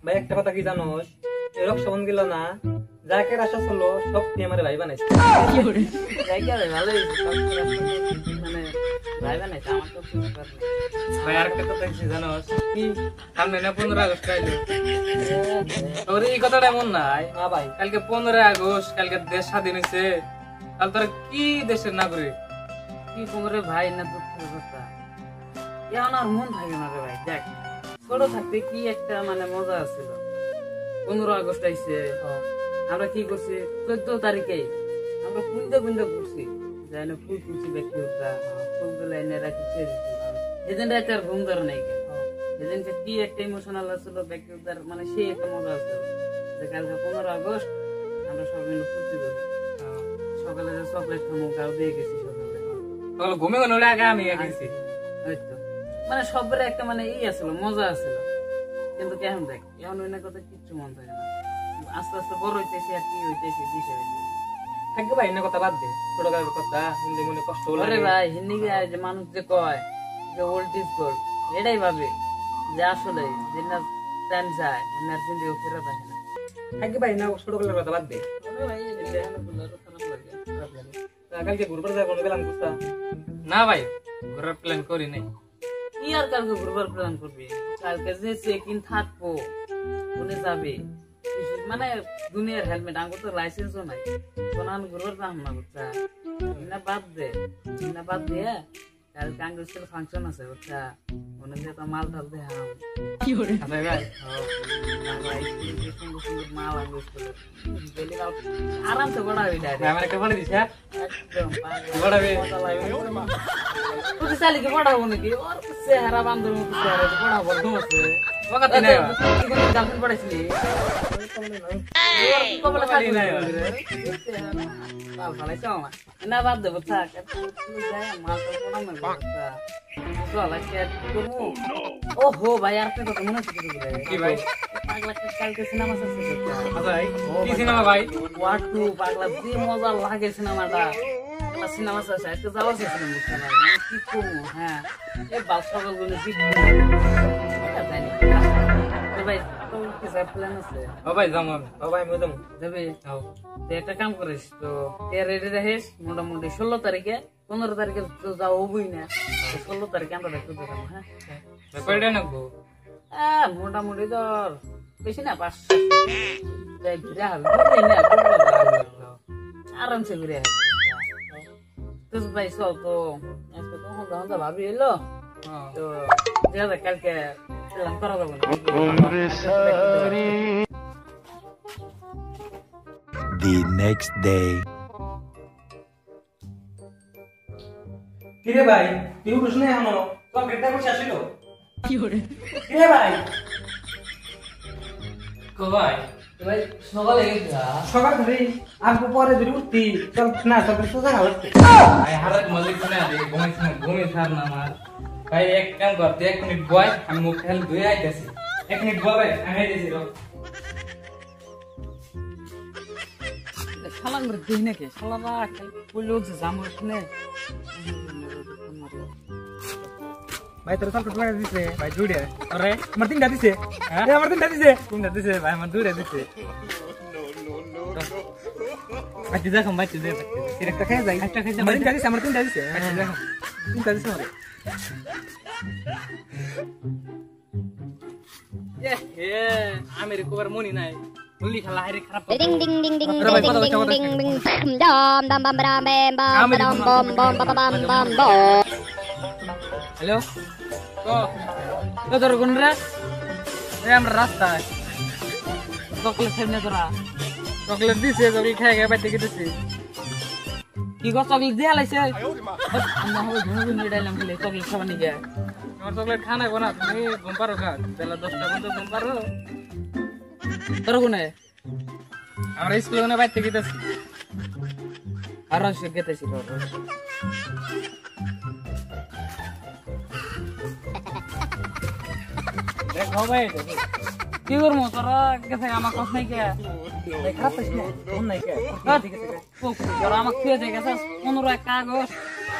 ভাই একটা কথা কি জানোস, এই রক্ষাবন্ধন গেল না, যাকে আশা ছিল সব নিয়ে আমার ভাই বানাইছে। মানে ভাই বানাইছে আমার তো ভাই আরেকটা কথা কি জানোস, কি সামনে না 15 আগস্ট আইলো, তোর এই কথাটা এমন নাই ভাই, কালকে 15 আগস্ট, কালকে দেশ স্বাধীন হয়েছে, তাহলে তোরা কি দেশের নাগরিক? কি খবরে ভাই, না দুঃখের কথা, এখন আর মন থাকে না রে ভাই। দেখ ছোট থাকতে কি একটা মানে মজা ছিল। 15 আগস্ট আইছে, আমরা কি করছি 14 তারিখে আমরা কুইন্দা ঘুরছি, যাই না ফুল তুলছি ব্যক্তি ফুলগুলো এনে রাখি, যেদিন রাতে আর ঘুম ধরে নাই, যেদিনকে কি একটা ইমোশনাল ছিল ব্যক্তি, মানে সেই একটা মজা আছে যে কালকে 15 আগস্ট আমরা সব মিলে ফুর্তি করি। সকালে যে চকলেট খামো গাও দিয়ে গেছি, সকালে ঘুমে গেলে আগে আমি গেছি, হয়তো মানে সবের একটা মানে ই আছিল, মজা আছিল। কিন্তু কেমন দেখ এখন ওই না কথা কিচ্ছু মন থাকে না, আস্তে আস্তে বড় হইতেছি আর কি হইতেছি দিশে থাকবে ভাই, না কথা বাদ দে, ছোটকালের কথা হিন্দি মনে কষ্ট হলো। আরে ভাই হিন্দি যে মানুষ যে কয় যে ওল্ড ইজ গোল্ড, এটাই ভাবে যে আসলে যে না টাইম যায় এনার জিন্দেগি ফেরত আসে না। থাকবে ভাই, না ছোটকালের কথা বাদ দে। ভাই খারাপ লাগে। কালকে ঘুরবার যাবো গেলাম কুস্তা? না ভাই, ঘোরার প্ল্যান করি নাই। কি আর কালকে ঘুরবার প্ল্যান করবি? কালকে যে চেক ইন থাকবো উনি যাবে, মানে দুনিয়ার হেলমেট, আমার তো লাইসেন্সও নাই, কোন ঘুরবার যাম না বুঝছা, না বাদ দে, না বাদ দিয়ে কালকে আঙ্গুল ফাংশন আছে বুঝছা, মনে দিয়ে তো মাল টাল দে কি করে ভাই, সুন্দর সুন্দর মাল আঙ্গুল আরামসে বড়াবি আমার একটা বলে দিস, একদম বড়াবি তুই চালিকে পড়াবো নাকি? ওর চেহারা বান্ধব মতো চেহারা পড়াবো আছে গার্লফ্রেন্ড পড়াইছিলি না বাদ দেবো থাক, ও হো ভাই আর কথা মনে হচ্ছে কি ভাই? কালকে সিনেমা কি সিনেমা ভাই? ওয়াট টু পাগলা, কি মজা লাগে সিনেমাটা, সিনেমা আছে আজকে যাওয়া চেয়েছিলাম বুঝতে না কি করবো। হ্যাঁ এই বাস সকাল গুলো কি ভাই প্ল্যান আছে? ও ভাই যাবো আমি, ও ভাই আমি যাবো। যাবি? তুই একটা কাম করিস তো, রেডি রাখিস মোটামুটি 16 তারিখে, 15 তারিখে তো যাওয়া হবই না, 16 তারিখে আমরা দেখতে দেখাবো। হ্যাঁ কয়টা নাকবো? মোটামুটি ধর বেশি না 500 ঘুরে হবে, আরামসে ঘুরে হবে। ভাই চল তো আজকে তো হন্ডা ভাবি এলো তো কালকে করা যাবো না। The next day. কিরে ভাই তুই উঠছ না এখনো? তোর গেটটা বসে আসিল কি করে? কিরে ভাই কো ভাই? ভাই সকালে সকাল ধরে আসবো, পরে ধরে উঠতি, চল না সকাল সোজা না উঠতে ভাই, হারাত মল্লিক না রে, ঘুমাইছ না, ঘুমিয়ে থার না আমার ভাই। এক কাম করতে 1 মিনিট বয়, আমি মুখ খেল ধুয়ে আইতেছি। 1 মিনিট বয় ভাই, আমি আইতেছি। শালা করে দিই নাকি শালারা বললো যে জামু শুনে ভাই তোর সাল কত দিছে ভাই? জুড়ে আরে আমার 3টা দিছে। হ্যাঁ আমার 3টা দিছে ভাই, আমার 2টা দিছে। আচ্ছা দেখো ভাই, তুই দেখ একটা খেয়ে যাই, একটা খেয়ে আমার 3টা দিছে, আমার 3টা দিছে। আচ্ছা দেখো 3টা দিছে আমারে। আমি রে কোবার মনি নাই, বলি খেলা হাইরে খারাপ। Ding ding ding ding ding ding ding ding ding dam dam bam bam bam bam bam bam bam bam bam bam. Hello তো তোর কোন রে? আমরা রাস্তায় চকলেট খেয়ে নে, তোরা চকলেট দিছে, চকলেট খাই খাই বাইতে গেছে। কি গো চকলেট দিয়ে লাইছে? আমরা হবে ঘুরে ঘুরে ডাইলাম বলে চকলেট খাবার নিয়ে যায়। আমার চকলেট খানা কোনা, তুমি ঘুম পারো খা, বেলা 10টা পর্যন্ত ঘুম পারো। তোর কোনে? আমরা স্কুলে কোনে বাইতে গেছি, আর সে গেতেছি তোর দেখো ভাই কি করবো? তোরা গেছে আমার কথা নাই কে খারাপ পাইছ না, মন নাই কে? তোরা আমাকে ছুঁয়ে দিয়ে গেছে 15 আগস্ট,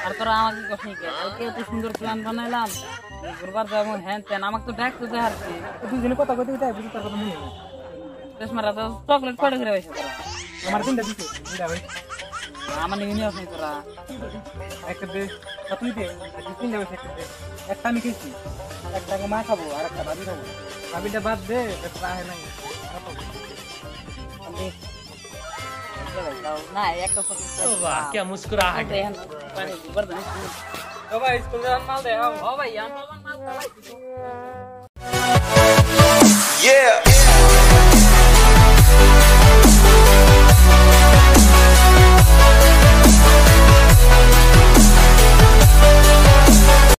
আর তোরা আমাকে কথা নাই কে? কালকে এত সুন্দর প্ল্যান বানাইলাম, ঘুরবার যাবো হ্যান তেন আমাকে তো ডাকতে দেয় আর কি দুজনে কথা কইতে কইতে বুঝি তার কথা মনে নেই রেশমারা তো চকলেট কড়ে করে বসে তোরা আমার তিনটা দিছে দুইটা ভাই আমার নিয়ে আপনি তোরা একটা দে তুই দে তিনটা বসে একটা দে একটা আমি খেয়েছি একটা মা খাবো আর একটা ভাবি খাবো ভাবিটা বাদ দে রাহে নাই না একটা চকলেট वाह क्या मुस्कुराहट है ও ভাই স্কুল যাওয়ার মাল দে ও ভাই আমার মাল Yeah.